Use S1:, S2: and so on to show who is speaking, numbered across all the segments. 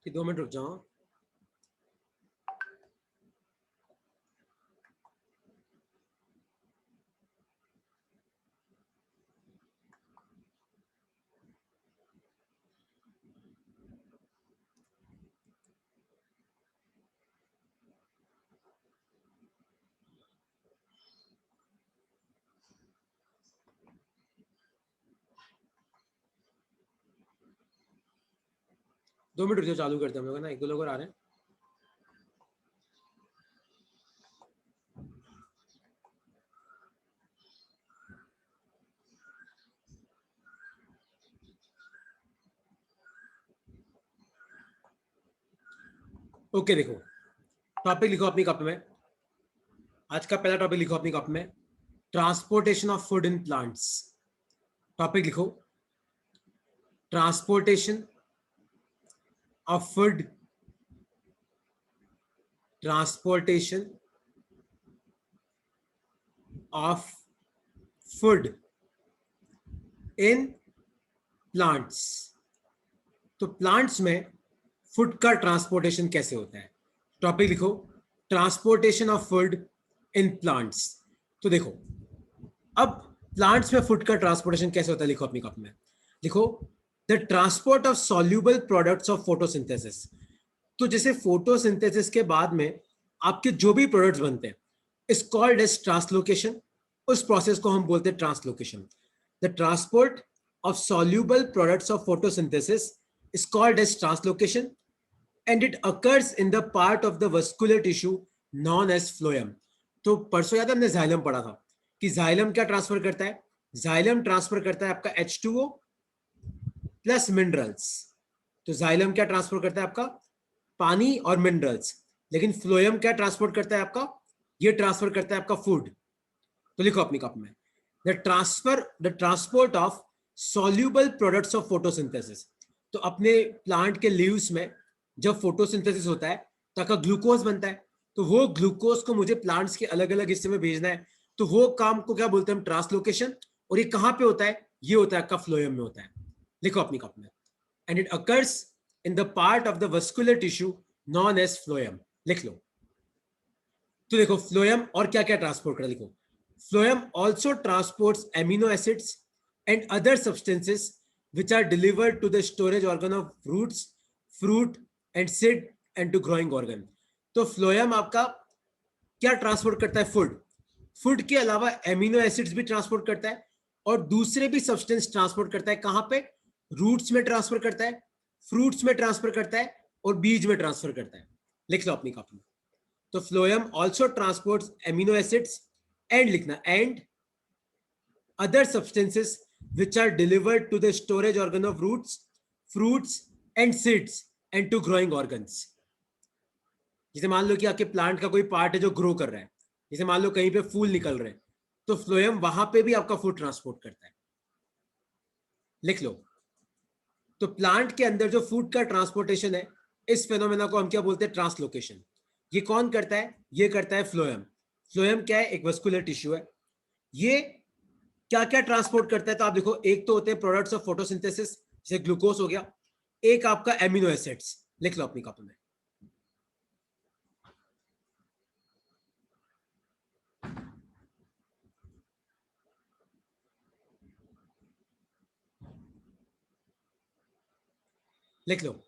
S1: कि 2 मिनट रुक जाओ। दो मिनट रुक जाओ, चालू करते हैं हम लोग ना, एक दो लोग और आ रहे हैं। ओके देखो, टॉपिक लिखो अपनी कॉपी में। आज का पहला टॉपिक लिखो अपनी कॉपी में, transportation of food in plants. Topic लिखो, transportation of food, transportation of food in plants. तो प्लांट्स में फूड का ट्रांसपोर्टेशन कैसे होता है। टॉपिक लिखो, transportation of food in plants. तो देखो, अब प्लांट्स में फूड का ट्रांसपोर्टेशन कैसे होता है, लिखो अपनी कॉपी में। लिखो, the transport of soluble products of photosynthesis. तो जैसे फोटोसिंथेसिस के बाद में आपके जो भी प्रोडक्ट्स बनते हैं इज कॉल्ड एज ट्रांसलोकेशन। उस प्रोसेस को हम बोलते हैं translocation. The transport of soluble products of photosynthesis is called as translocation and it occurs in the part of the vascular tissue known as phloem। तो परसों याद है हमने जाइलम पढ़ा था कि जाइलम क्या ट्रांसफर करता है। जाइलम ट्रांसफर करता है आपका H2O प्लस मिनरल्स। तो जाइलम क्या ट्रांसफर करता है आपका, पानी और मिनरल्स। लेकिन फ्लोएम क्या ट्रांसपोर्ट करता है आपका, ये ट्रांसफर करता है आपका फूड। तो लिखो अपनी कॉपी में, the transport of soluble products of photosynthesis. तो अपने प्लांट के लीव्स में जब फोटोसिंथेसिस होता है तो आपका ग्लूकोज बनता है। तो वो ग्लूकोज को मुझे प्लांट्स के अलग अलग हिस्से में भेजना है, तो वो काम को क्या बोलते हैं हम, ट्रांसलोकेशन। और ये कहां पे होता है, ये होता है आपका फ्लोएम में होता है। लिखो अपनी कॉपी में, and it occurs in the part of the vascular tissue known as phloem. लिख लो। तो देखो फ्लोएम और क्या क्या ट्रांसपोर्ट कर, लिखो, phloem also transports amino acids and other substances which are delivered to the storage organ of roots, fruit and seed and to growing organ। तो फ्लोएम आपका क्या ट्रांसपोर्ट करता है, फूड। फूड के अलावा एमिनो एसिड्स भी ट्रांसपोर्ट करता है और दूसरे भी सब्सटेंस ट्रांसपोर्ट करता है। कहां पे, रूट्स में ट्रांसफर करता है, फ्रूट्स में ट्रांसफर करता है और बीज में ट्रांसफर करता है। लिख लो अपनी कॉपी में। तो phloem also transports amino acids and लिखना, and other substances which are delivered to the storage organ of roots, fruits and seeds and to growing organs। जैसे मान लो कि आपके प्लांट का कोई पार्ट है जो ग्रो कर रहा है, जैसे मान लो कहीं पे फूल निकल रहे हैं, तो फ्लोएम वहां पे भी आपका फूड ट्रांसपोर्ट करता है। लिख लो। तो प्लांट के अंदर जो फूड का ट्रांसपोर्टेशन है, इस फेनोमेना को हम क्या बोलते हैं, ट्रांसलोकेशन। ये कौन करता है, ये करता है फ्लोएम। फ्लोएम क्या है, एक वस्कुलर टिश्यू है। ये क्या क्या ट्रांसपोर्ट करता है, तो आप देखो, एक तो होते हैं प्रोडक्ट्स ऑफ फोटोसिंथेसिस, जैसे ग्लूकोज हो गया, एक आपका एमिनो एसिड्स। लिख लो अपनी कॉपी में। लिख लो।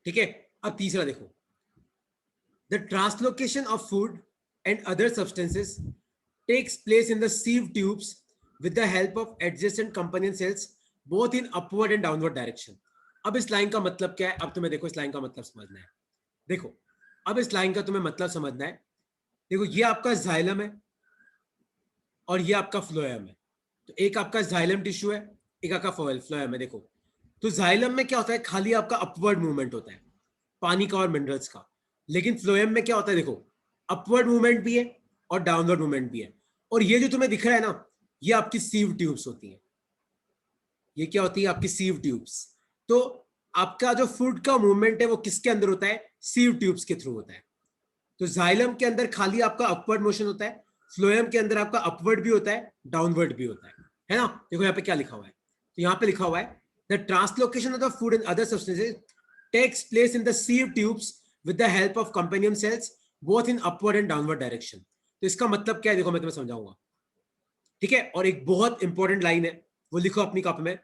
S1: ठीक है, अब तीसरा देखो, the translocation of food and other substances takes place in the sieve tubes with the help of adjacent component cells both in upward and downward direction. अब इस लाइन का मतलब क्या है, अब तुम्हें देखो इस लाइन का मतलब समझना है। देखो, अब इस लाइन का तुम्हें मतलब समझना है। देखो, ये आपका जाइलम है और ये आपका फ्लोएम है। तो एक आपका जाइलम टिश्यू है, एक आपका फ्लोएम है। देखो, तो जाइलम में क्या होता है, खाली आपका अपवर्ड मूवमेंट होता है, पानी का और मिनरल्स का। लेकिन फ्लोएम में क्या होता है, देखो, अपवर्ड मूवमेंट भी है और डाउनवर्ड मूवमेंट भी है। और ये जो तुम्हें दिख रहा है ना, ये आपकी सीव ट्यूब्स होती हैं। ये क्या होती है आपकी सीव ट्यूब्स। तो आपका जो फूड का मूवमेंट है वो किसके अंदर होता है, सीव ट्यूब्स के थ्रू होता है। तो जाइलम के अंदर खाली आपका अपवर्ड मोशन होता है, फ्लोएम के अंदर आपका अपवर्ड भी होता है, डाउनवर्ड भी होता है ना। देखो यहाँ पे क्या लिखा हुआ है, तो यहाँ पे लिखा हुआ है the translocation of the food and other substances takes place in the sieve tubes with the help of companion cells both in upward and downward direction. तो इसका मतलब क्या है, देखो मैं तुम्हें समझाऊंगा, ठीक है। और एक बहुत इंपॉर्टेंट लाइन है, वो लिखो अपनी कॉपी में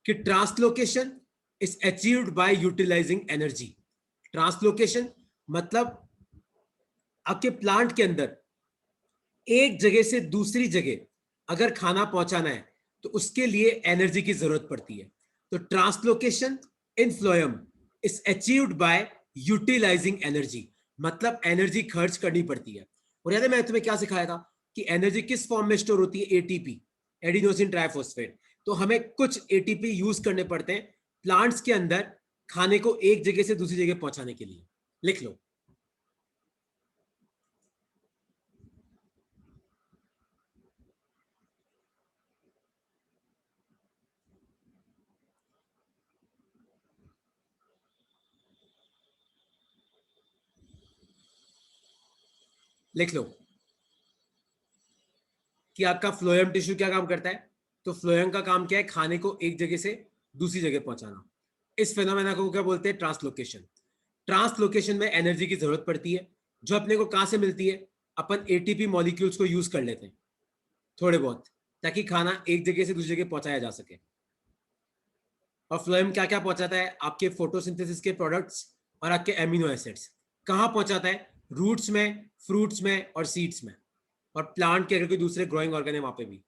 S1: कि translocation is achieved by utilising energy. Translocation मतलब आपके प्लांट के अंदर एक जगह से दूसरी जगह अगर खाना पहुंचाना है तो उसके लिए एनर्जी की जरूरत पड़ती है। तो translocation in phloem is achieved by utilising energy, मतलब एनर्जी खर्च करनी पड़ती है। और याद है मैंने तुम्हें क्या सिखाया था कि एनर्जी किस फॉर्म में स्टोर होती है, एटीपी, एडिनोसिन ट्राइफॉस्फेट। तो हमें कुछ एटीपी यूज करने पड़ते हैं प्लांट्स के अंदर खाने को एक जगह से दूसरी जगह पहुंचाने के लिए। लिख लो, लिख लो कि आपका फ्लोएम टिश्यू क्या काम करता है। तो फ्लोएम का काम क्या है, खाने को एक जगह से दूसरी जगह पहुंचाना। इस फेनोमेना को क्या बोलते हैं, ट्रांसलोकेशन। ट्रांसलोकेशन में एनर्जी की जरूरत पड़ती है, जो अपने को कहां से मिलती है, अपन एटीपी मॉलिक्यूल्स को यूज कर लेते हैं थोड़े बहुत, ताकि खाना एक जगह से दूसरी जगह पहुंचाया जा सके। और फ्लोएम क्या क्या पहुंचाता है, आपके फोटोसिंथेसिस के प्रोडक्ट्स और आपके एमिनो एसिड्स कहां पहुंचाता है, रूट्स में, फ्रूट्स में और सीड्स में, और प्लांट के अगर कोई दूसरे ग्रोइंग ऑर्गन है वहां पे भी।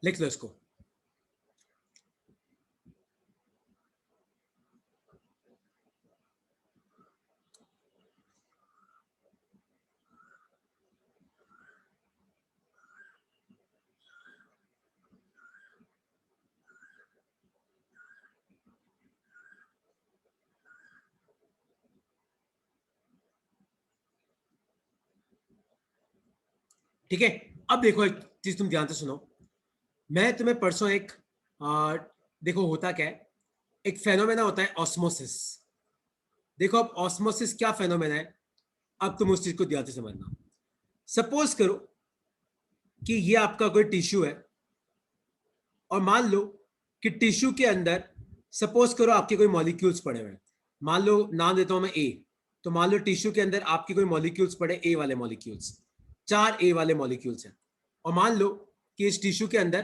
S1: लिख लो इसको। ठीक है, अब देखो एक चीज तुम ध्यान से सुनो। मैं तुम्हें परसों एक देखो होता क्या है, एक फेनोमेना होता है ऑस्मोसिस। देखो अब ऑस्मोसिस क्या फेनोमेना है, अब तुम उस चीज को ध्यान से समझना। सपोज करो कि ये आपका कोई टिश्यू है, और मान लो कि टिश्यू के अंदर सपोज करो आपके कोई मॉलिक्यूल्स पड़े हुए हैं। मान लो नाम देता हूं मैं ए। तो मान लो टिश्यू के अंदर आपके कोई मॉलिक्यूल्स पड़े, ए वाले मॉलिक्यूल्स, 4 ए वाले मॉलिक्यूल्स हैं। और मान लो कि इस टिश्यू के अंदर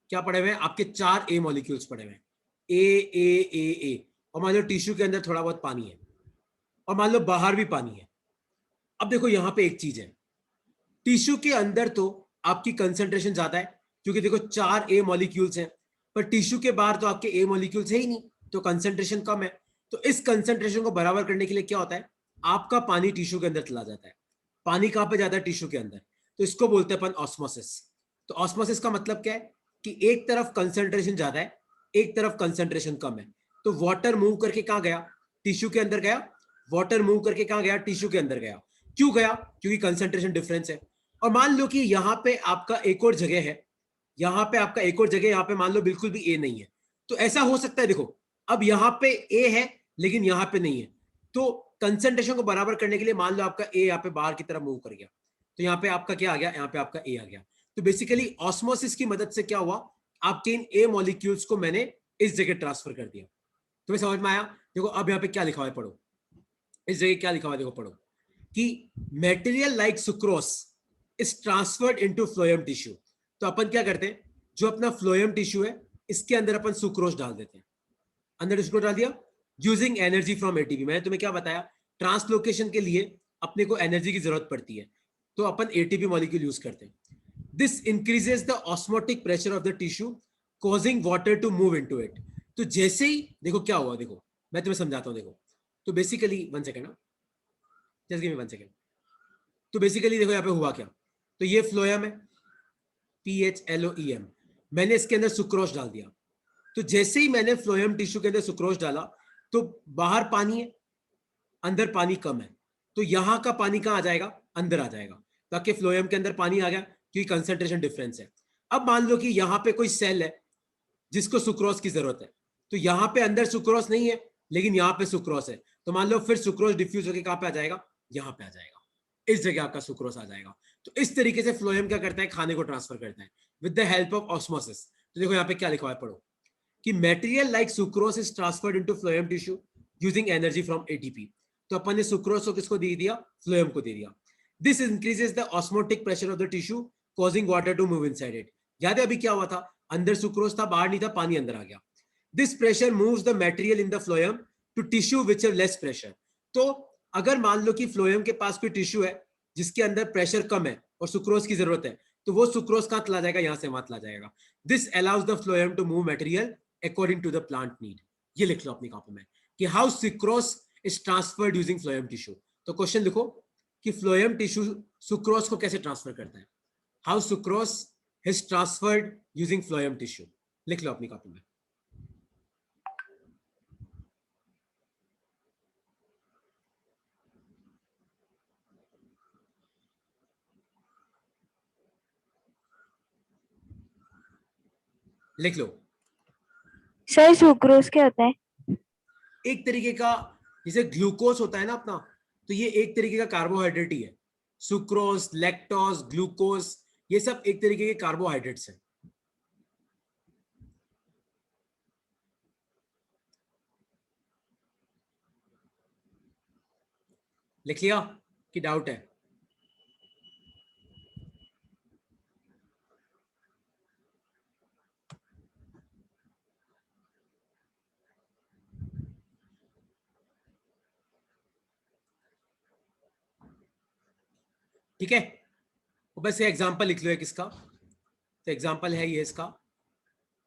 S1: क्या पड़े हुए हैं, आपके 4 ए मॉलिक्यूल्स पड़े हुए हैं, ए ए ए ए। और मान लो टिश्यू के अंदर थोड़ा बहुत पानी है, और मान लो बाहर भी पानी है। अब देखो यहां पे एक चीज है, टिश्यू के अंदर तो आपकी कंसंट्रेशन ज्यादा है, क्योंकि देखो 4 ए मॉलिक्यूल्स हैं, पर टिश्यू के बाहर तो आपके ए मॉलिक्यूल्स है ही नहीं, तो कंसंट्रेशन कम है। तो इस कंसंट्रेशन को बराबर करने के लिए क्या होता है, आपका पानी टिश्यू के अंदर चला जाता है। पानी कहां पे जाता है, टिश्यू के अंदर। तो इसको बोलते हैं अपन ऑस्मोसिस। तो ऑस्मोसिस का मतलब क्या है कि एक तरफ कंसंट्रेशन ज्यादा है, एक तरफ कंसंट्रेशन कम है। तो वाटर मूव करके कहां गया, टिश्यू के अंदर गया। वाटर मूव करके कहां गया, टिश्यू के अंदर गया। क्यों गया, क्योंकि कंसंट्रेशन डिफरेंस है। और मान लो कि यहां पे आपका एक और जगह है, यहां पे आपका एक और जगह, यहां पे मान लो बिल्कुल भी ए नहीं है। तो ऐसा हो सकता है, देखो अब यहां पे ए है लेकिन यहां पे नहीं है। तो कंसंट्रेशन को बराबर करने के लिए मान लो आपका ए यहाँ पे बाहर की तरफ मूव कर गया, तो यहाँ पे आपका क्या आ गया, यहाँ पे आपका ए आ गया। तो बेसिकली ऑस्मोसिस की मदद से क्या हुआ, आपके इन ए मॉलिक्यूल्स को मैंने इस जगह ट्रांसफर कर दिया। तुम्हें समझ में आया। देखो अब यहाँ पे क्या लिखा हुआ है, पढ़ो इस जगह क्या लिखा हुआ है, देखो पढ़ो कि material like sucrose is transferred into phloem tissue. तो अपन क्या करते हैं, जो अपना फ्लोएम टिश्यू है इसके अंदर अपन सुक्रोस डाल देते हैं, अंदर सुक्रोस डाल दिया यूजिंग एनर्जी फ्रॉम एटीपी। मैंने तुम्हें क्या बताया, ट्रांसलोकेशन के लिए अपने को एनर्जी की जरूरत पड़ती है, तो अपन एटीपी मॉलिक्यूल यूज करते हैं। This increases the osmotic pressure of the tissue causing water to move into it. तो जैसे ही देखो क्या हुआ, देखो मैं तुम्हें समझाता हूं। देखो तो basically 1 second, just give me 1 second. तो बेसिकली देखो यहाँ पे हुआ क्या, तो ये फ्लोएम है, PHLOEM। मैंने इसके अंदर सुक्रोज डाल दिया। तो जैसे ही मैंने फ्लोएम टिश्यू के अंदर सुक्रोज डाला, तो बाहर पानी है, अंदर पानी कम है। तो यहां का पानी कहां आ जाएगा, अंदर आ जाएगा, ताकि फ्लोएम के अंदर पानी आ गया क्योंकि कंसंट्रेशन डिफरेंस है। अब मान लो कि यहां पे कोई सेल है जिसको सुक्रोज की जरूरत है, तो यहां पे अंदर सुक्रोज नहीं है लेकिन यहां पे सुक्रोज है, तो मान लो फिर सुक्रोज डिफ्यूज होकर कहां पे आ जाएगा, यहां पे आ जाएगा, इस जगह आपका सुक्रोज आ जाएगा। तो इस तरीके से फ्लोएम क्या करता है, खाने को ट्रांसफर करता है with the help of osmosis. तो देखो यहाँ पे क्या लिखा है, पढ़ो कि material like sucrose is transferred into phloem tissue using energy from ATP. तो अपन ने सुक्रोज को किसको दे दिया, फ्लोएम को दे दिया। This increases the osmotic pressure of the tissue causing water to move inside it. याद है अभी क्या हुआ था, अंदर सुक्रोज था, बाहर नहीं था, पानी अंदर आ गया। This pressure moves the material in the phloem to tissue which have less pressure. तो अगर मान लो कि फ्लोएम के पास कोई टिश्यू है जिसके अंदर प्रेशर कम है और सुक्रोज की जरूरत है, तो वो सुक्रोज कहां चला जाएगा, यहां से वहां चला जाएगा। This allows the phloem to move material according to the plant need. ये लिख लो अपनी कॉपी में कि how sucrose is transferred using phloem tissue. तो क्वेश्चन लिखो कि फ्लोएम टिश्यू सुक्रोज को कैसे ट्रांसफर करता है, how sucrose is transferred using phloem tissue. लिख लो अपनी कॉपी में। लिख लो।
S2: सर सुक्रोज क्या होता है?
S1: एक तरीके का, जैसे ग्लूकोज होता है ना अपना, तो ये एक तरीके का कार्बोहाइड्रेट ही है। सुक्रोज, लैक्टोज, ग्लूकोज, ये सब एक तरीके के कार्बोहाइड्रेट्स हैं। लिख लिया कि डाउट है? ठीक है, तो बस ये एग्जांपल लिख लो एक इसका। तो एग्जांपल है ये इसका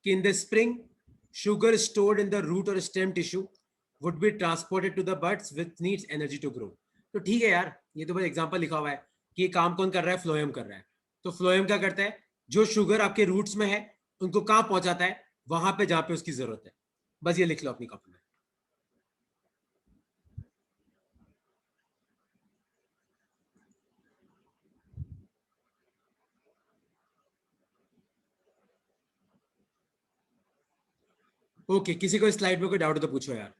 S1: कि in the spring sugar stored in the root or stem tissue would be transported to the buds which needs energy to grow। तो ठीक है यार, ये तो बस एग्जांपल लिखा हुआ है कि ये काम कौन कर रहा है, फ्लोएम कर रहा है। तो फ्लोएम क्या करता है, जो शुगर आपके रूट्स में है उनको कहां पहुंचाता है, वहां पे जहां पे उसकी जरूरत है। बस ये लिख लो अपनी कॉपी में। ओके, किसी को इस स्लाइड में कोई डाउट हो तो पूछो यार।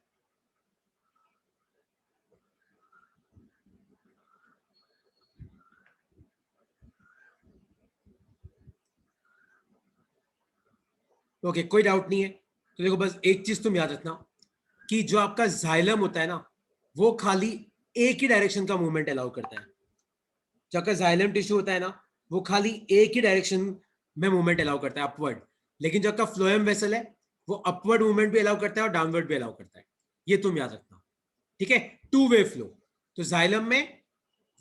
S1: ओके, कोई डाउट नहीं है। तो देखो बस एक चीज तुम याद रखना कि जो आपका जाइलम होता है ना, वो खाली एक ही डायरेक्शन का मूवमेंट अलाउ करता है। जो आपका जाइलम टिश्यू होता है ना, वो खाली एक ही डायरेक्शन में मूवमेंट अलाउ करता है, अपवर्ड। लेकिन जो आपका फ्लोएम वेसल है वो अपवर्ड मूवमेंट भी अलाउ करता है और डाउनवर्ड भी अलाउ करता है। ये तुम याद रखना, ठीक है। टू वे फ्लो, तो जाइलम में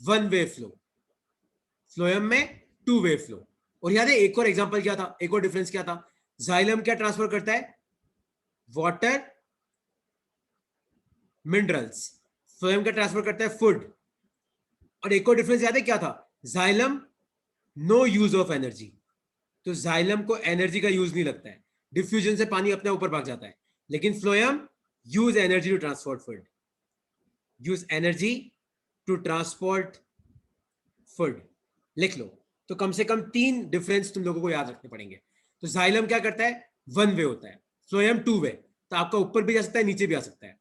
S1: वन वे फ्लो, फ्लोएम में टू वे फ्लो। और याद है एक और एग्जांपल क्या था, एक और डिफरेंस क्या था, जाइलम क्या ट्रांसफर करता है, वाटर, मिनरल्स। फ्लोएम का ट्रांसफर करता है फूड। और एक और डिफरेंस याद है क्या था, xylem no use of energy. तो जाइलम को एनर्जी का यूज नहीं लगता है, डिफ्यूजन से पानी अपने ऊपर भाग जाता है। लेकिन phloem use energy to transport food, use energy to transport food. लिख लो। तो कम से कम तीन डिफरेंस तुम लोगों को याद रखने पड़ेंगे। तो जाइलम क्या करता है, वन वे होता है, फ्लोएम टू वे, तो आपका ऊपर भी जा सकता है नीचे भी आ सकता है।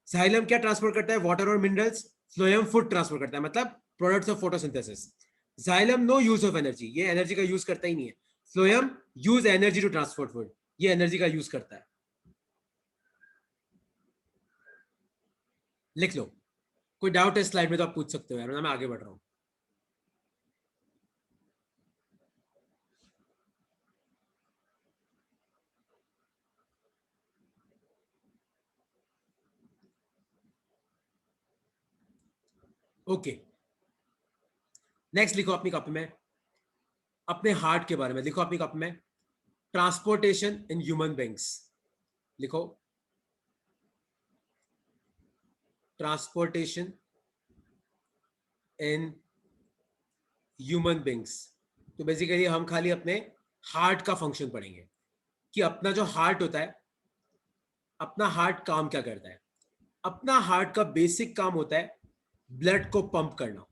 S1: जाइलम क्या ट्रांसफर करता है, वाटर और मिनरल्स। फ्लोएम फूड ट्रांसफर करता है, मतलब products of photosynthesis. Xylem no use of energy, ये एनर्जी का यूज करता ही नहीं है। Phloem use energy to transport food, ये एनर्जी का यूज करता है। लिख लो। कोई डाउट है स्लाइड में तो आप पूछ सकते हो यार, मैं आगे बढ़ रहा हूं। ओके, नेक्स्ट लिखो अपनी कॉपी में, अपने हार्ट के बारे में लिखो अपनी कॉपी में। ट्रांसपोर्टेशन इन ह्यूमन बींग्स लिखो, ट्रांसपोर्टेशन इन ह्यूमन बींग्स। तो बेसिकली हम खाली अपने हार्ट का फंक्शन पढ़ेंगे कि अपना जो हार्ट होता है, अपना हार्ट काम क्या करता है। अपना हार्ट का बेसिक काम होता है ब्लड को पंप करना।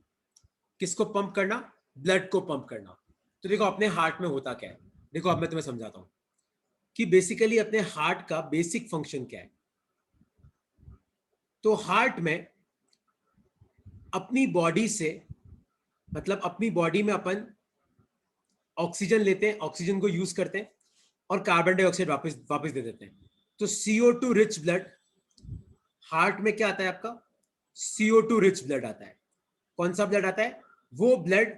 S1: किसको पंप करना? ब्लड को पंप करना। तो देखो अपने हार्ट में होता क्या है, देखो अब मैं तुम्हें समझाता हूं कि बेसिकली अपने हार्ट का बेसिक फंक्शन क्या है। तो हार्ट में अपनी बॉडी से, मतलब अपनी बॉडी में अपन ऑक्सीजन लेते हैं, ऑक्सीजन को यूज करते हैं और कार्बन डाइऑक्साइड वापस वापस दे देते हैं। तो CO2 रिच ब्लड हार्ट में क्या आता है आपका? CO2 रिच ब्लड आता है। कौन सा ब्लड आता है? वो ब्लड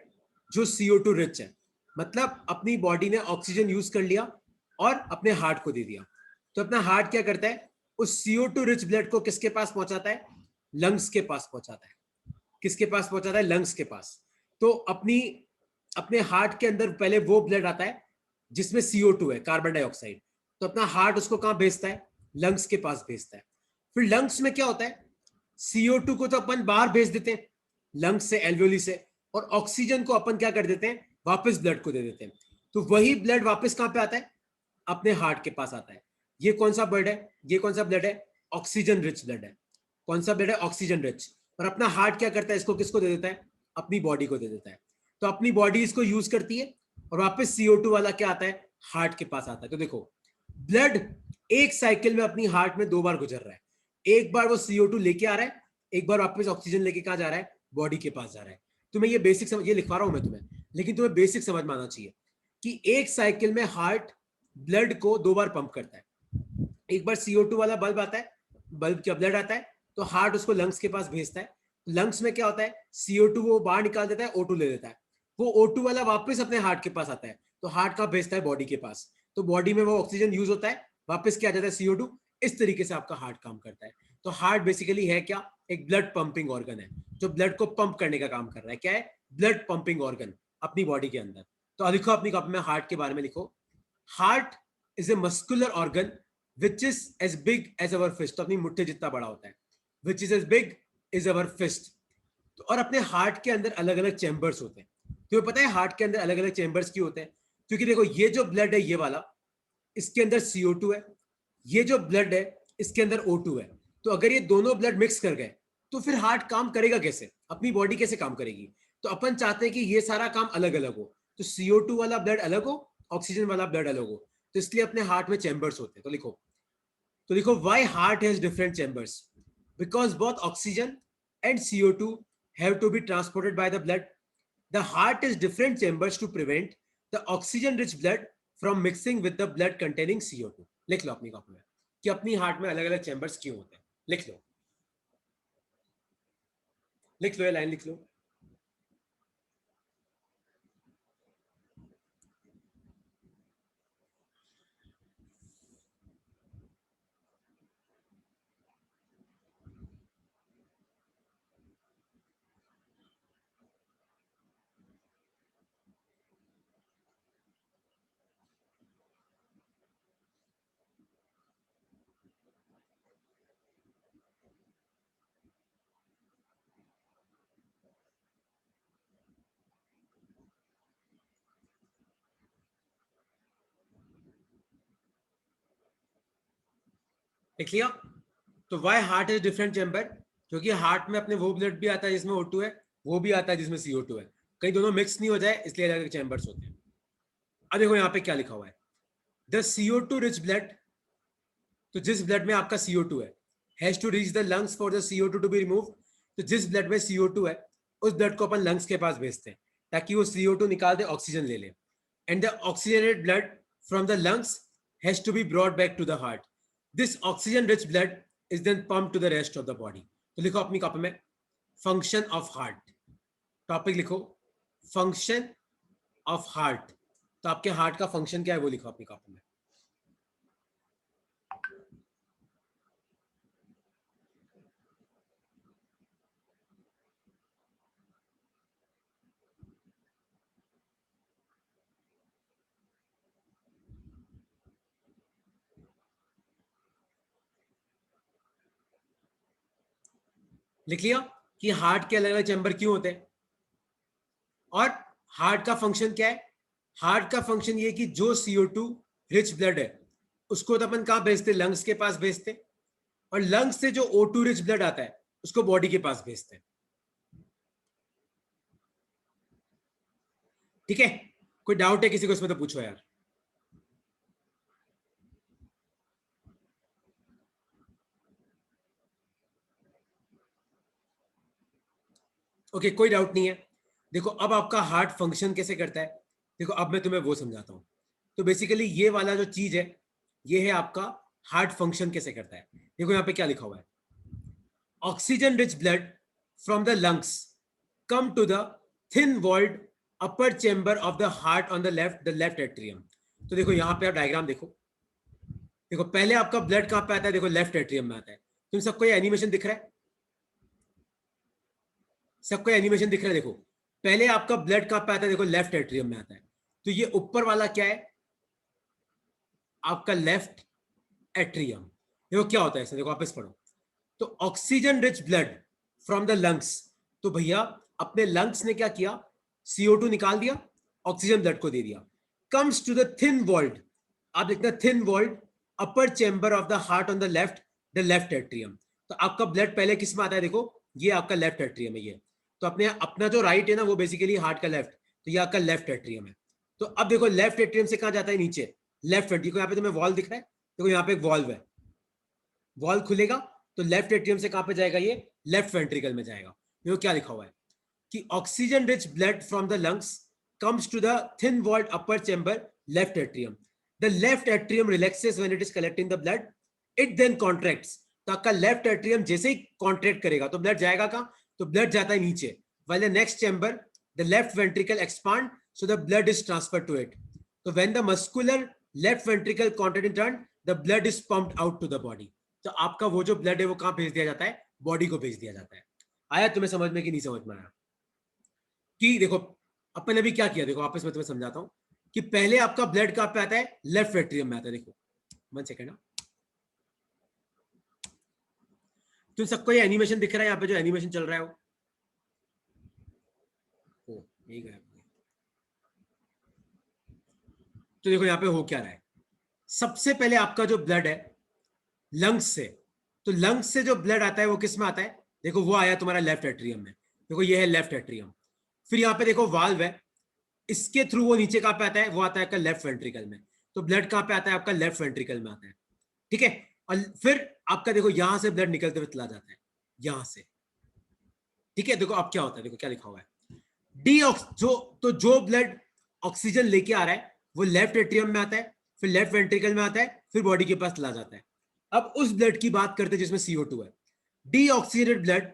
S1: जो CO2 रिच है, मतलब अपनी बॉडी ने ऑक्सीजन यूज कर लिया और अपने हार्ट को दे दिया। तो अपना हार्ट क्या करता है? उस CO2 रिच ब्लड को किसके पास पहुंचाता है? लंग्स के पास पहुंचाता है। किसके पास पहुंचाता है? लंग्स के पास। तो अपने हार्ट के अंदर पहले वो ब्लड आता है जिसमें CO2 है, कार्बन डाइऑक्साइड। तो अपना हार्ट उसको कहां भेजता है? लंग्स के पास भेजता है। फिर लंग्स में क्या होता है? CO2 को तो अपन बाहर भेज देते हैं लंग्स से, एल्वियोली से, और ऑक्सीजन को अपन क्या कर देते हैं? वापस ब्लड को दे देते हैं। तो वही ब्लड वापस कहां पे आता है? अपने हार्ट के पास आता है। ये कौन सा ब्लड है? ये कौन सा ब्लड है? ऑक्सीजन रिच ब्लड है। कौन सा ब्लड है? Oxygen rich. और अपना हार्ट क्या करता है? इसको किसको दे देता है? अपनी बॉडी को दे देता है। तो अपनी बॉडी इसको यूज करती है और वापस CO2 वाला क्या आता है? हार्ट के पास आता है। तो देखो ब्लड एक साइकिल में अपनी हार्ट में 2 बार गुजर रहा है। एक बार वो CO2 लेके आ रहा है, एक बार वापस ऑक्सीजन लेके कहां जा रहा है? बॉडी के पास जा रहा है। तुम्हें ये बेसिक समझ, ये लिखवा रहा हूं मैं तुम्हें, लेकिन तुम्हें बेसिक समझ में आना चाहिए कि एक साइकिल में हार्ट ब्लड को 2 बार पंप करता है। एक बार CO2 वाला बल्ब आता है, बल्ब का ब्लड आता है, तो हार्ट उसको लंग्स के पास भेजता है। लंग्स में क्या होता है? CO2 वो बाहर निकाल देता है, O2 ले लेता है। वो O2 वाला वापस अपने हार्ट के पास आता है, तो हार्ट का भेजता है बॉडी के पास। तो बॉडी में वो ऑक्सीजन यूज होता है, वापस क्या आ जाता है? CO2। इस तरीके से आपका हार्ट काम करता है। तो हार्ट बेसिकली है क्या? एक ब्लड पंपिंग ऑर्गन है जो ब्लड को पंप करने का काम कर रहा है। क्या है? ब्लड पंपिंग ऑर्गन अपनी बॉडी के अंदर। तो लिखो अपनी कॉपी में हार्ट के बारे में लिखो, heart is a muscular organ which is as big as our fist. तो अपनी मुट्ठी जितना बड़ा होता है। Which is as big is our fist. तो और अपने हार्ट के अंदर अलग अलग चैम्बर्स होते हैं। तुम्हें पता है हार्ट के अंदर अलग अलग चैम्बर्स क्यों होते हैं? क्योंकि देखो ये जो ब्लड है, ये वाला, इसके अंदर CO2 है। ये जो ब्लड है, इसके अंदर O2 है। तो अगर ये दोनों ब्लड मिक्स कर गए तो फिर हार्ट काम करेगा कैसे? अपनी बॉडी कैसे काम करेगी? तो अपन चाहते हैं कि ये सारा काम अलग अलग हो। तो CO2 वाला ब्लड अलग हो, ऑक्सीजन वाला ब्लड अलग हो। तो इसलिए अपने हार्ट में चैम्बर्स होते हैं। तो लिखो why heart has different chambers? Because both oxygen and CO2 have to be transported by the blood. The heart is different chambers to prevent the oxygen rich blood from mixing with the blood containing CO2। लिख लो अपनी copy में कि अपनी heart में अलग अलग chambers क्यों होते हैं। लिख लो, लिख लो, ये लाइन लिख लो। लिख लिया? तो why heart is different chamber? क्योंकि हार्ट में अपने वो ब्लड भी आता है जिसमें O2 है, वो भी आता है जिसमें CO2 है। कहीं दोनों मिक्स नहीं हो जाए, इसलिए अलग अलग चैम्बर्स होते हैं। अब देखो यहाँ पे क्या लिखा हुआ है, द CO2 रिच ब्लड। तो जिस ब्लड में आपका CO2 है, has to reach the lungs for the CO2 to be remove. तो जिस ब्लड में CO2 है, उस ब्लड को अपन लंग्स के पास भेजते हैं ताकि वो CO2 निकाल दे, ऑक्सीजन ले ले। And the oxygenated blood from the lungs has to be brought back to the heart. This oxygen rich blood is then pump to the rest of the body. तो लिखो अपनी कॉपी में function of heart. Topic लिखो function of heart. तो आपके heart का function क्या है वो लिखो अपनी कॉपी में। लिख लिया कि हार्ट के अलग अलग चैम्बर क्यों होते हैं और हार्ट का फंक्शन क्या है? हार्ट का फंक्शन ये कि जो CO2 रिच ब्लड है उसको तो अपन कहां भेजते? लंग्स के पास भेजते। और लंग्स से जो O2 रिच ब्लड आता है उसको बॉडी के पास भेजते हैं। ठीक है, कोई डाउट है किसी को इसमें तो पूछो यार। ओके, कोई डाउट नहीं है। देखो अब आपका हार्ट फंक्शन कैसे करता है, देखो अब मैं तुम्हें वो समझाता हूं। तो बेसिकली ये वाला जो चीज है, ये है आपका हार्ट फंक्शन कैसे करता है। देखो यहाँ पे क्या लिखा हुआ है, oxygen rich blood from the lungs come to the thin walled upper chamber of the heart on the left atrium. तो देखो यहाँ पे आप डायग्राम देखो, देखो पहले आपका ब्लड कहां पे आता है, देखो लेफ्ट एट्रियम में आता है। तुम सबको ये एनिमेशन दिख रहा है, सबको एनिमेशन दिख रहा है। देखो पहले आपका ब्लड कहां पे आता है, देखो लेफ्ट एट्रियम में आता है। तो ये ऊपर वाला क्या है, आपका लेफ्ट एट्रियम। देखो क्या होता है इसमें, देखो वापस पढ़ो। तो oxygen rich blood from the lungs, तो भैया अपने लंग्स ने क्या किया, CO2 निकाल दिया, ऑक्सीजन ब्लड को दे दिया। Comes to the thin walled, आप देखना thin walled upper chamber of the heart on the left atrium. तो आपका ब्लड पहले किस में आता है, देखो ये आपका लेफ्ट एट्रियम है ये। तो अपने अपना जो राइट है ना वो बेसिकली हार्ट का लेफ्ट, तो ये आपका लेफ्ट एट्रियम है। तो अब देखो लेफ्ट एट्रियम से कहां जाता है, नीचे लेफ्ट वेंट्रिकल। यहाँ पे तुम्हें वॉल्व दिख रहा है, देखो यहाँ पे एक वॉल्व है, वॉल्व खुलेगा तो लेफ्ट एट्रियम से कहां पे जाएगा, ये लेफ्ट वेंट्रिकल में जाएगा। देखो क्या लिखा हुआ है कि oxygen rich blood from the lungs comes to the thin walled upper chamber left atrium. The left atrium relaxes when it is collecting the blood, it then contracts. तो आपका लेफ्ट एट्रियम जैसे ही कॉन्ट्रैक्ट करेगा तो blood जाएगा कहां, तो blood जाता है नीचे, while the next chamber the left ventricle expand so the blood is transferred to it. So when the muscular left ventricle contract in turn, the blood is pumped out to the body. तो आपका वो जो blood है वो कहां भेज दिया जाता है, बॉडी को भेज दिया जाता है। आया तुम्हें समझ में कि नहीं समझ में आया, कि देखो अपन ने भी क्या किया, देखो वापस मैं तुम्हें समझाता हूं कि पहले आपका ब्लड कहां पे आता है, लेफ्ट एट्रियम में आता है। देखो 1 सेकेंड, तुम सबको ये एनिमेशन दिख रहा है, यहाँ पे जो एनिमेशन चल रहा है वो यही गया। तो देखो यहाँ पे हो क्या रहा है, सबसे पहले आपका जो ब्लड है लंग्स से, तो लंग्स से जो ब्लड आता है वो किस में आता है, देखो वो आया तुम्हारा लेफ्ट एट्रियम में। देखो ये है लेफ्ट एट्रियम। फिर यहाँ पे देखो वाल्व है, इसके थ्रू वो नीचे कहां पे आता है, वो आता है आपका लेफ्ट वेंट्रिकल में। तो ब्लड कहां पे आता है, आपका लेफ्ट वेंट्रिकल में आता है। ठीक है, और फिर आपका देखो यहां से ब्लड निकलते हुए चला जाता है, यहां से। ठीक है, देखो अब क्या होता है, देखो क्या लिखा हुआ है, डी जो, तो जो ब्लड ऑक्सीजन लेके आ रहा है वो लेफ्ट एट्रियम में आता है, फिर लेफ्ट वेंट्रिकल में आता है, फिर बॉडी के पास चला जाता है। अब उस ब्लड की बात करते हैं जिसमें CO2 है। Deoxygenated blood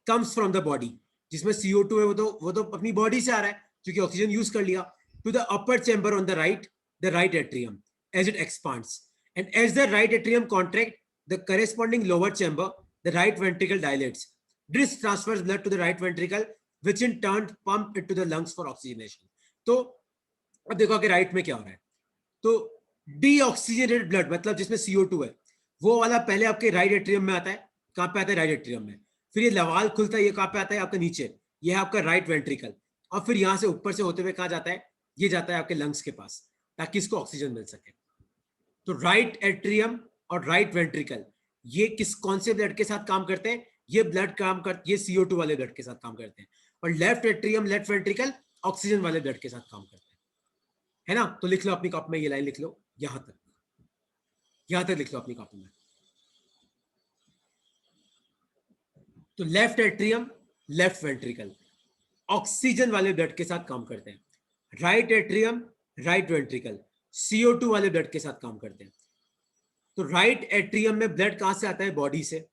S1: comes from the body, जिसमें CO2 है वो तो अपनी बॉडी से आ रहा है क्योंकि ऑक्सीजन यूज कर लिया, to the upper chamber on the right atrium as it expands, and as the right atrium contract the corresponding lower chamber, the right ventricle dilates, this transfers blood to the right ventricle which in turn pump it to the lungs for oxygenation. तो अब देखो कि right में क्या हो रहा है, तो डीऑक्सीजनेटेड ब्लड मतलब जिसमें CO2 है वो वाला पहले आपके राइट एट्रियम में आता है। कहां पे आता है, राइट एट्रियम में। फिर ये लवाल खुलता है, ये कहां पे आता है, आपका नीचे, ये है आपका राइट वेंट्रिकल। और फिर यहां से ऊपर से होते हुए कहां जाता है, ये जाता है आपके लंग्स के पास ताकि इसको ऑक्सीजन मिल सके। तो राइट एट्रियम और राइट वेंट्रिकल ये कौन से ब्लड के साथ काम करते हैं, ये ब्लड काम कर, ये CO2 वाले ब्लड के साथ काम करते हैं। और left atrium left ventricle oxygen वाले ब्लड के साथ काम करते हैं, है ना। तो लिख लो अपनी कॉपी में, ये लाइन लिख लो, यहां तक लिख लो अपनी कॉपी में। तो left atrium left ventricle oxygen वाले ब्लड के साथ काम करते हैं, right atrium right ventricle CO2 वाले ब्लड के साथ काम करते हैं। तो राइट एट्रियम में ब्लड कहां से आता है, बॉडी से,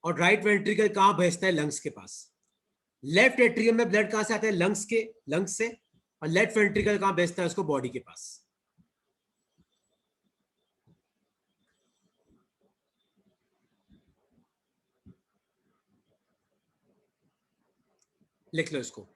S1: और राइट वेंट्रिकल कहां भेजता है, लंग्स के पास। लेफ्ट एट्रियम में ब्लड कहां से आता है, लंग्स से, और लेफ्ट वेंट्रिकल कहां भेजता है उसको, बॉडी के पास। लिख लो इसको।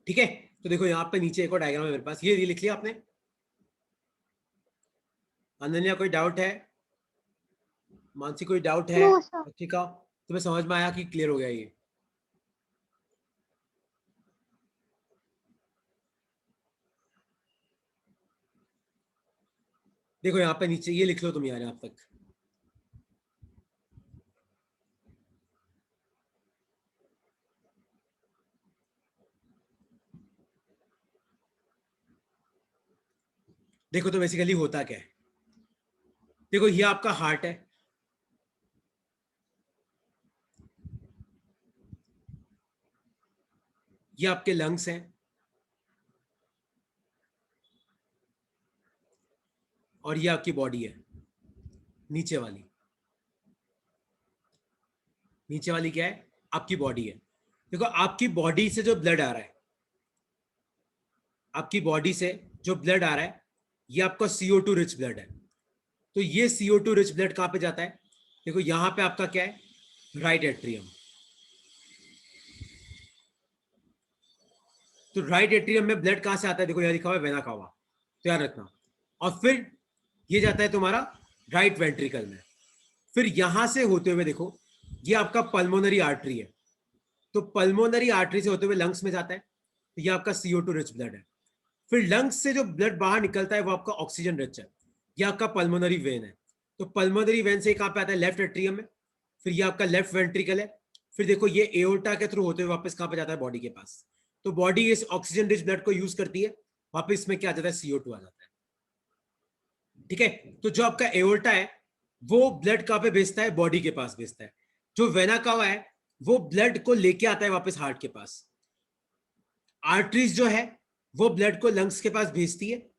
S1: ठीक है, तो देखो यहाँ पे नीचे एक और डायग्राम है मेरे पास, ये लिख लिया आपने। अनन्या कोई डाउट है, मानसी कोई डाउट है,
S2: नो सर।
S1: ठीक है, तुम्हें समझ में आया कि क्लियर हो गया ये। देखो यहाँ पे नीचे ये लिख लो तुम यार यहाँ तक। देखो तो बेसिकली होता क्या है, देखो ये आपका हार्ट है, ये आपके लंग्स हैं, और ये आपकी बॉडी है नीचे वाली। नीचे वाली क्या है, आपकी बॉडी है। देखो आपकी बॉडी से जो ब्लड आ रहा है, आपकी बॉडी से जो ब्लड आ रहा है, ये आपका CO2 रिच ब्लड है। तो ये CO2 रिच ब्लड कहां पे जाता है, देखो यहां पे आपका क्या है, राइट एट्रियम। तो राइट एट्रियम में ब्लड कहां से आता है, देखो यहां लिखा हुआ है वेना कावा, तो याद रखना। और फिर ये जाता है तुम्हारा राइट वेंट्रिकल में। फिर यहां से होते हुए देखो ये आपका पल्मोनरी आर्टरी है, तो पल्मोनरी आर्टरी से होते हुए लंग्स में जाता है, तो ये आपका CO2 रिच ब्लड है। फिर लंग्स से जो ब्लड बाहर निकलता है वो आपका ऑक्सीजन रिच है, ये आपका पल्मोनरी वेन है। तो पल्मोनरी वेन से कहां पे आता है, लेफ्ट एट्रियम में। फिर ये आपका लेफ्ट वेंट्रिकल है। फिर देखो ये एओर्टा के थ्रू होते हुए वापस कहां पे जाता है, बॉडी के पास। तो बॉडी इस ऑक्सीजन रिच ब्लड को यूज करती है, वापस इसमें क्या आ जाता है, CO2 आ जाता है। ठीक है, तो जो आपका एओर्टा है वो ब्लड कहां पे भेजता है, बॉडी के पास भेजता है। जो वेना कावा है वो ब्लड को लेके आता है वापस हार्ट के पास। आर्टरीज जो है वो ब्लड को लंग्स के पास भेजती है,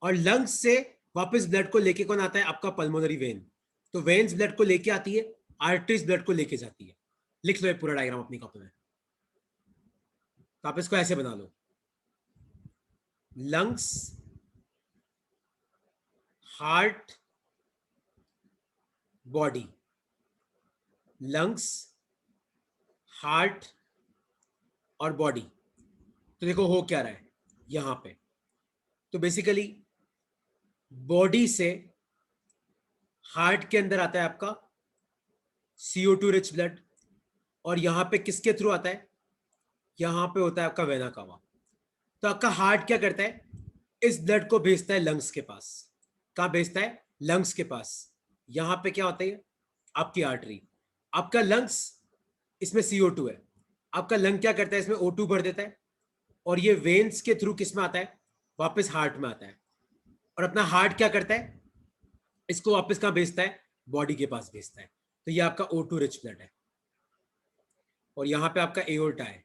S1: और लंग्स से वापस ब्लड को लेके कौन आता है, आपका पल्मोनरी वेन। तो वेन्स ब्लड को लेके आती है, आर्टरीज ब्लड को लेके जाती है। लिख लो ये पूरा डायग्राम अपनी कॉपी में। तो आप इसको ऐसे बना लो, lungs, heart, body, lungs, heart और बॉडी। तो देखो हो क्या रहा है यहां पे, तो बेसिकली बॉडी से हार्ट के अंदर आता है आपका CO2 रिच ब्लड, और यहां पे किसके थ्रू आता है, यहां पे होता है आपका वेना कावा। तो आपका हार्ट क्या करता है, इस ब्लड को भेजता है लंग्स के पास। कहां भेजता है, लंग्स के पास। यहां पे क्या होता है, आपकी आर्टरी। आपका लंग्स, इसमें CO2 है, आपका लंग क्या करता है, इसमें O2 भर देता है, और ये वेन्स के थ्रू किस में आता है, वापस हार्ट में आता है। और अपना हार्ट क्या करता है, इसको वापस कहां भेजता है, बॉडी के पास भेजता है। तो ये आपका O2 रिच ब्लड है, और यहां पे आपका एओर्टा है।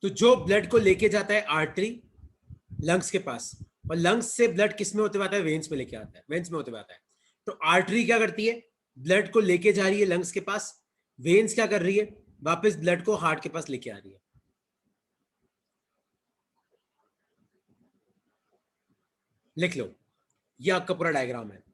S1: तो जो ब्लड को लेके जाता है आर्टरी लंग्स के पास, और लंग्स से ब्लड किस में होते हुए आता है, वेन्स में लेके आता है, वेन्स में होते हुए आता है। तो आर्टरी क्या करती है, ब्लड को लेके जा रही है लंग्स के पास। वेन्स क्या कर रही है, वापस ब्लड को हार्ट के पास लेके आ रही है। लिख लो, ये आपका पूरा डायग्राम है।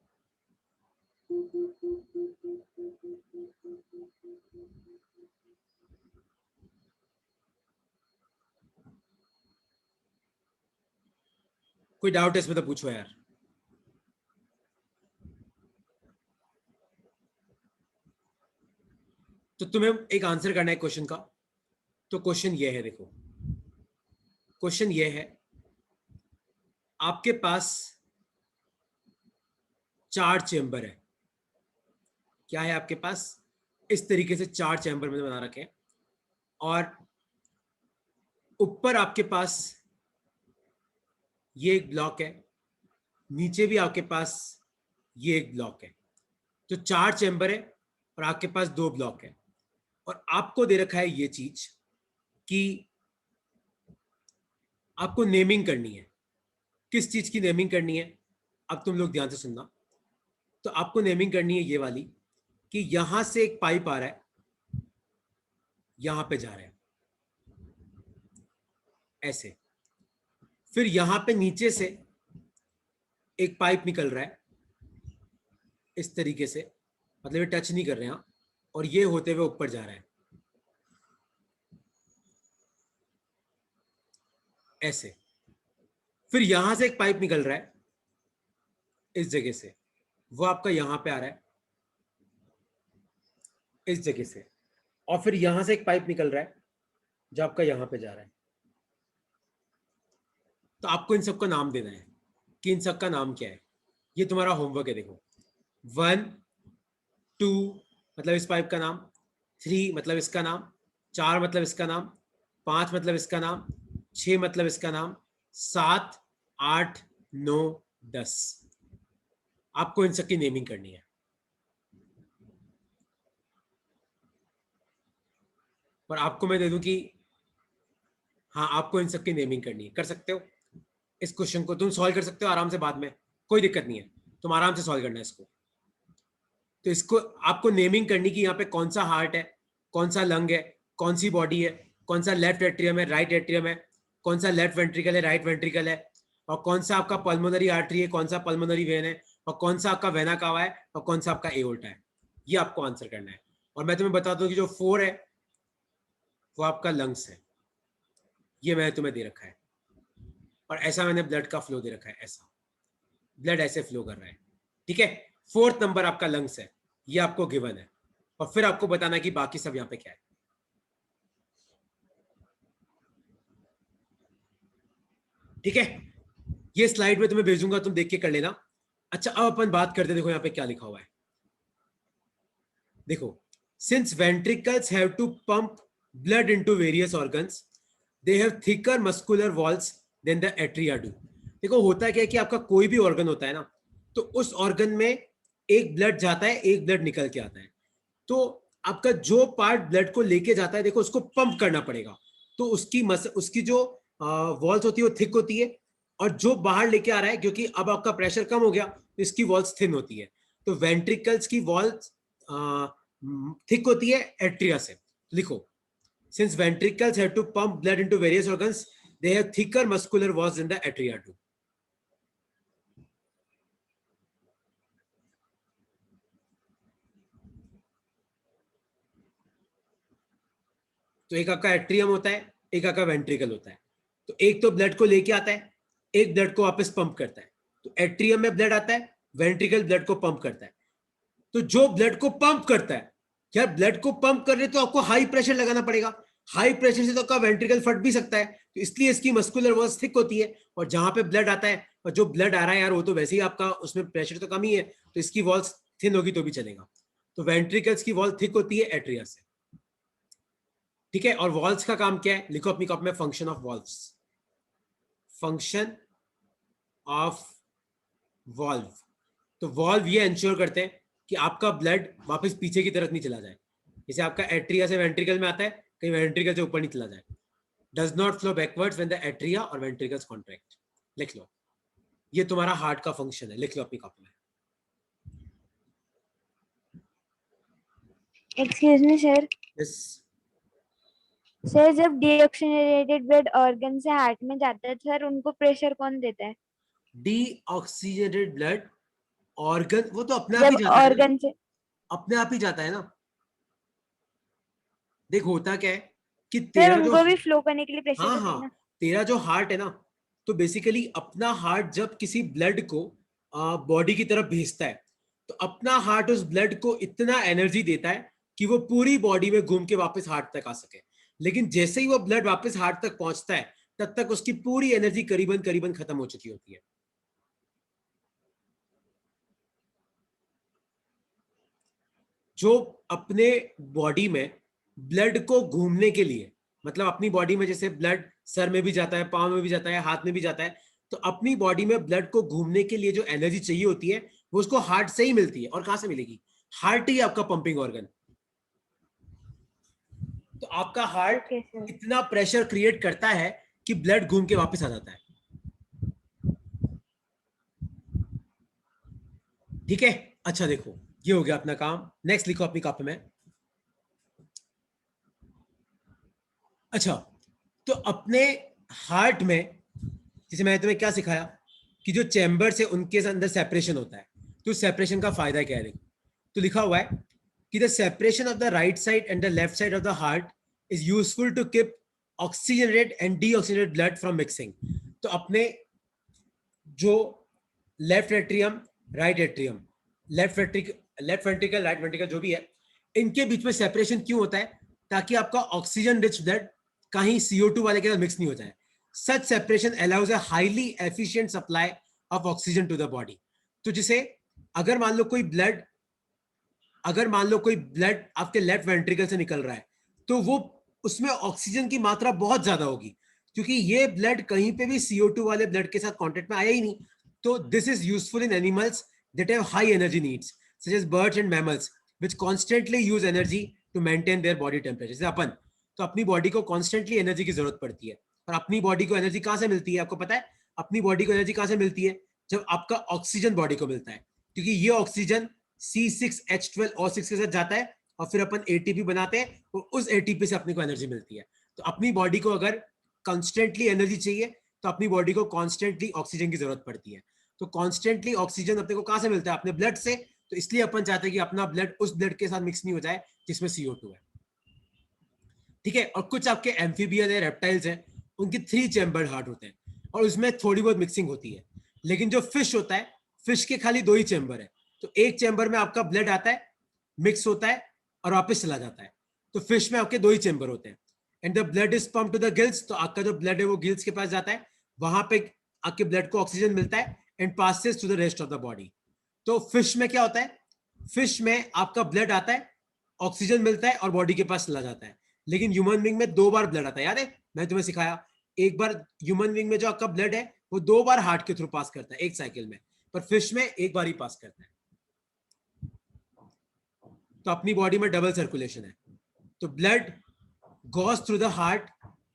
S1: कोई डाउट है इसमें तो पूछो यार। तो तुम्हें एक आंसर करना है क्वेश्चन का। तो क्वेश्चन ये है, देखो क्वेश्चन ये है, आपके पास 4 चेंबर है। क्या है आपके पास, इस तरीके से 4 चेंबर में बना रखे हैं, और ऊपर आपके पास ये एक ब्लॉक है, नीचे भी आपके पास ये एक ब्लॉक है। तो 4 चेंबर है और आपके पास 2 ब्लॉक है, और आपको दे रखा है ये चीज कि आपको नेमिंग करनी है। किस चीज की नेमिंग करनी है, अब तुम लोग ध्यान से सुनना। तो आपको नेमिंग करनी है ये वाली, कि यहां से एक पाइप आ रहा है, यहां पे जा रहा है ऐसे। फिर यहां पे नीचे से एक पाइप निकल रहा है इस तरीके से, मतलब ये टच नहीं कर रहे हैं, और ये होते हुए ऊपर जा रहा है ऐसे। फिर यहां से एक पाइप निकल रहा है इस जगह से, वो आपका यहां पे आ रहा है इस जगह से, और फिर यहां से एक पाइप निकल रहा है जो आपका यहां पे जा रहा है। तो आपको इन सबका नाम देना है कि इन सबका नाम क्या है। ये तुम्हारा होमवर्क है। देखो 1 2 मतलब इस पाइप का नाम, 3 मतलब इसका नाम, 4 मतलब इसका नाम, 5 मतलब इसका नाम, 6 मतलब इसका नाम, 7 8 9 10। आपको इन सब की नेमिंग करनी है। और आपको मैं दे दूं कि हाँ, आपको इन सब की नेमिंग करनी है। कर सकते हो इस क्वेश्चन को, तुम सॉल्व कर सकते हो आराम से बाद में, कोई दिक्कत नहीं है, तुम आराम से सॉल्व करना है इसको। तो इसको आपको नेमिंग करनी कि यहाँ पे कौन सा हार्ट है, कौन सा लंग है, कौन सी बॉडी है, कौन सा लेफ्ट एट्रियम है, राइट एट्रियम है, कौन सा लेफ्ट वेंट्रिकल है, राइट वेंट्रिकल है, और कौन सा आपका पल्मोनरी आर्टरी है, कौन सा पल्मोनरी वेन है, और कौन सा आपका वेना कावा है, और कौन सा आपका एओर्टा है। ये आपको आंसर करना है। और मैं तुम्हें बता दूं कि जो 4 है वो आपका लंग्स है। ये मैंने तुम्हें दे रखा है, और ऐसा मैंने ब्लड का फ्लो दे रखा है, ऐसा ब्लड ऐसे फ्लो कर रहा है। ठीक है, 4th नंबर आपका लंग्स है, ये आपको गिवन है। और फिर आपको बताना कि बाकी सब यहाँ पे क्या है। ठीक है, ये स्लाइड में तुम्हें भेजूंगा, तुम देख के कर लेना। अच्छा, अब अपन बात करते हैं। देखो यहाँ पे क्या लिखा हुआ है। देखो, since ventricles have to pump blood into various organs, they have thicker muscular walls than the atria do. देखो होता क्या है कि आपका कोई भी ऑर्गन होता है ना, तो उस ऑर्गन में एक ब्लड जाता है, एक ब्लड निकल के आता है। तो आपका जो पार्ट ब्लड को लेके जाता है, देखो उसको पंप करना पड़ेगा। तो उसकी जो वॉल्स होती है वो थिक होती है, और जो बाहर लेके आ रहा है, क्योंकि अब आपका प्रेशर कम हो गया, तो इसकी वॉल्स थिन होती है। तो वेंट्रिकल्स की वॉल्स थिक होती है एट्रिया से। लिखो, since ventricles have to pump blood into various organs, they have thicker muscular walls in the atria too. तो एक आपका एट्रियम होता है, एक आपका वेंट्रिकल होता है। तो एक तो ब्लड को लेके आता है, एक ब्लड को वापस पंप करता है। तो एट्रियम में ब्लड आता है, वेंट्रिकल ब्लड को पंप करता है। तो जो ब्लड को पंप करता है, यार ब्लड को पंप करने तो आपको हाई प्रेशर लगाना पड़ेगा। हाई प्रेशर से तो आपका वेंट्रिकल फट भी सकता है, तो इसलिए इसकी मस्कुलर वॉल्स थिक होती है। और जहां पे ब्लड आता है, और जो ब्लड आ रहा है यार, वो तो वैसे ही आपका उसमें प्रेशर तो कम ही है, तो इसकी वॉल्स थिन होगी तो भी चलेगा। तो वेंट्रिकल्स की वॉल थिक होती है एट्रिया से। ठीक है, और वॉल्स का काम क्या है, लिखो अपनी कॉपी में, function of valves. Function of valve. तो वॉल्व ये इंश्योर करते हैं कि आपका ब्लड वापस पीछे की तरफ नहीं चला जाए। जैसे आपका एट्रिया से वेंट्रिकल में आता है, कहीं वेंट्रिकल से ऊपर नहीं चला जाए। Does not flow backwards when the atria और वेंट्रिकल्स कॉन्ट्रैक्ट। लिख लो, ये तुम्हारा हार्ट का फंक्शन है। लिख लो अपनी कॉपी में।
S2: Excuse me sir.
S1: Yes.
S2: Sir जब डीऑक्सीजनेटेड ब्लड ऑर्गन से हार्ट में जाता है सर, उनको प्रेशर कौन देता है?
S1: डीऑक्सीजनेटेड ब्लड ऑर्गन, वो तो अपने आप ही
S2: जब
S1: जाता है ना,
S2: ऑर्गन से
S1: अपने आप ही जाता है ना। देख होता क्या है कि
S2: सर,
S1: तेरा जो,
S2: उनको भी फ्लो करने के लिए प्रेशर
S1: हाँ
S2: तो
S1: हाँ,
S2: चाहिए ना।
S1: तेरा जो हार्ट है ना, तो बेसिकली अपना हार्ट जब किसी ब्लड को बॉडी की तरफ भेजता है, तो अपना हार्ट उस ब्लड को इतना एनर्जी देता है कि वो पूरी बॉडी में घूम के वापस हार्ट तक आ सके। लेकिन जैसे ही वो ब्लड वापस हार्ट तक पहुंचता है, तब तक उसकी पूरी एनर्जी करीबन करीबन खत्म हो चुकी होती है। जो अपने बॉडी में ब्लड को घूमने के लिए, मतलब अपनी बॉडी में जैसे ब्लड सर में भी जाता है, पाँव में भी जाता है, हाथ में भी जाता है, तो अपनी बॉडी में ब्लड को घूमने के लिए जो एनर्जी चाहिए होती है, वो उसको हार्ट से ही मिलती है। और कहां से मिलेगी? हार्ट ही आपका पंपिंग ऑर्गन। तो आपका हार्ट
S2: ओके सर।
S1: इतना प्रेशर क्रिएट करता है कि ब्लड घूम के वापस आ जाता है। ठीक है, अच्छा देखो, ये हो गया अपना काम। नेक्स्ट लिखो अपनी कॉपी में। अच्छा, तो अपने हार्ट में, जैसे मैंने तुम्हें क्या सिखाया कि जो चैम्बर्स है उनके अंदर सेपरेशन होता है। तो सेपरेशन का फायदा क्या है? देखो, तो लिखा हुआ है कि the separation of the right side and the left side of the heart is useful to keep oxygenated and deoxygenated blood from mixing. तो अपने जो left atrium, right atrium, left ventricle, right ventricle, जो भी है, इनके बीच में separation क्यों होता है? ताकि आपका ऑक्सीजन रिच ब्लड कहीं CO2 वाले के साथ मिक्स नहीं हो जाए। Such separation allows a highly efficient supply of oxygen to the body. तो जिसे अगर मान लो कोई ब्लड आपके लेफ्ट वेंट्रिकल से निकल रहा है, तो वो उसमें ऑक्सीजन की मात्रा बहुत ज्यादा होगी, क्योंकि ये ब्लड कहीं पे भी CO2 वाले ब्लड के साथ कांटेक्ट में आया ही नहीं. तो this is useful in animals that have high energy needs, such as birds and mammals which constantly use energy to maintain their body temperature. जैसे अपन, तो अपनी बॉडी को कॉन्स्टेंटली एनर्जी की जरूरत पड़ती है. और अपनी बॉडी को एनर्जी कहां से मिलती है, आपको पता है? अपनी बॉडी को एनर्जी कहां से मिलती है? जब आपका ऑक्सीजन बॉडी को मिलता है, क्योंकि ये ऑक्सीजन C6H12O6 के साथ जाता है और फिर अपन एटीपी बनाते हैं, और उस एटीपी से अपने को एनर्जी मिलती है. तो अपनी बॉडी को अगर कॉन्स्टेंटली एनर्जी चाहिए, तो अपनी बॉडी को कॉन्स्टेंटली ऑक्सीजन की जरूरत पड़ती है. तो कॉन्स्टेंटली ऑक्सीजन अपने को कहां से मिलता है? अपने ब्लड से. तो इसलिए अपन चाहते हैं कि अपना ब्लड उस ब्लड के साथ मिक्स नहीं हो जाए जिसमें CO2 है. ठीक है. और कुछ आपके एम्फीबियन है, रेप्टाइल्स हैं, उनके 3 चैम्बर हार्ट होते हैं और उसमें थोड़ी बहुत मिक्सिंग होती है. लेकिन जो फिश होता है, फिश के खाली 2 ही चैम्बर है. तो एक चैम्बर में आपका ब्लड आता है, मिक्स होता है और वापस चला जाता है. तो फिश में आपके 2 ही चैम्बर होते हैं. And the blood is pump to the gills. तो आपका जो ब्लड है वो गिल्स के पास जाता है, वहां पे आपके ब्लड को ऑक्सीजन मिलता है and passes to the rest of the body. तो फिश में क्या होता है? फिश में आपका ब्लड आता है, ऑक्सीजन मिलता है और बॉडी के पास चला जाता है. लेकिन ह्यूमन बींग में 2 बार ब्लड आता है. याद है मैंने तुम्हें सिखाया? एक बार ह्यूमन बींग में जो आपका ब्लड है वो 2 बार हार्ट के थ्रू पास करता है एक साइकिल में, पर फिश में एक बार ही पास करता है. तो अपनी बॉडी में डबल सर्कुलेशन है. तो blood goes through the heart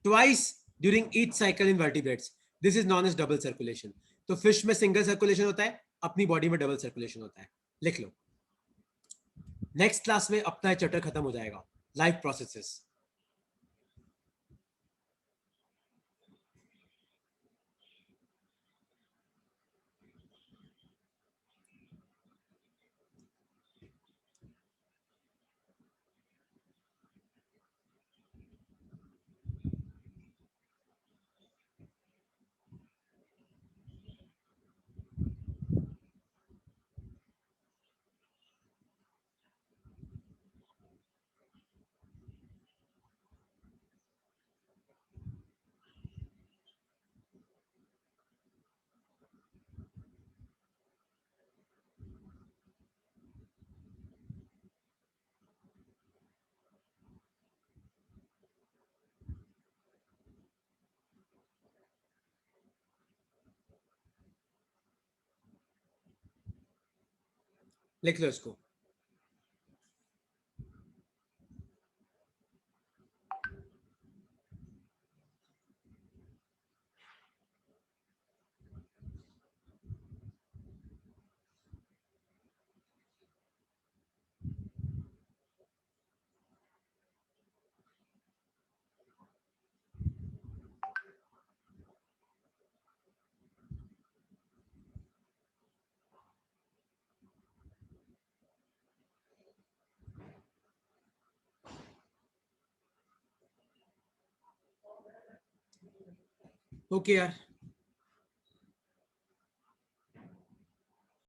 S1: twice during each cycle in vertebrates. This is known as double circulation. तो फिश में सिंगल सर्कुलेशन होता है, अपनी बॉडी में डबल सर्कुलेशन होता है. लिख लो. नेक्स्ट क्लास में अपना चैप्टर खत्म हो जाएगा, लाइफ प्रोसेसेस. लिख लो इसको. ओके यार.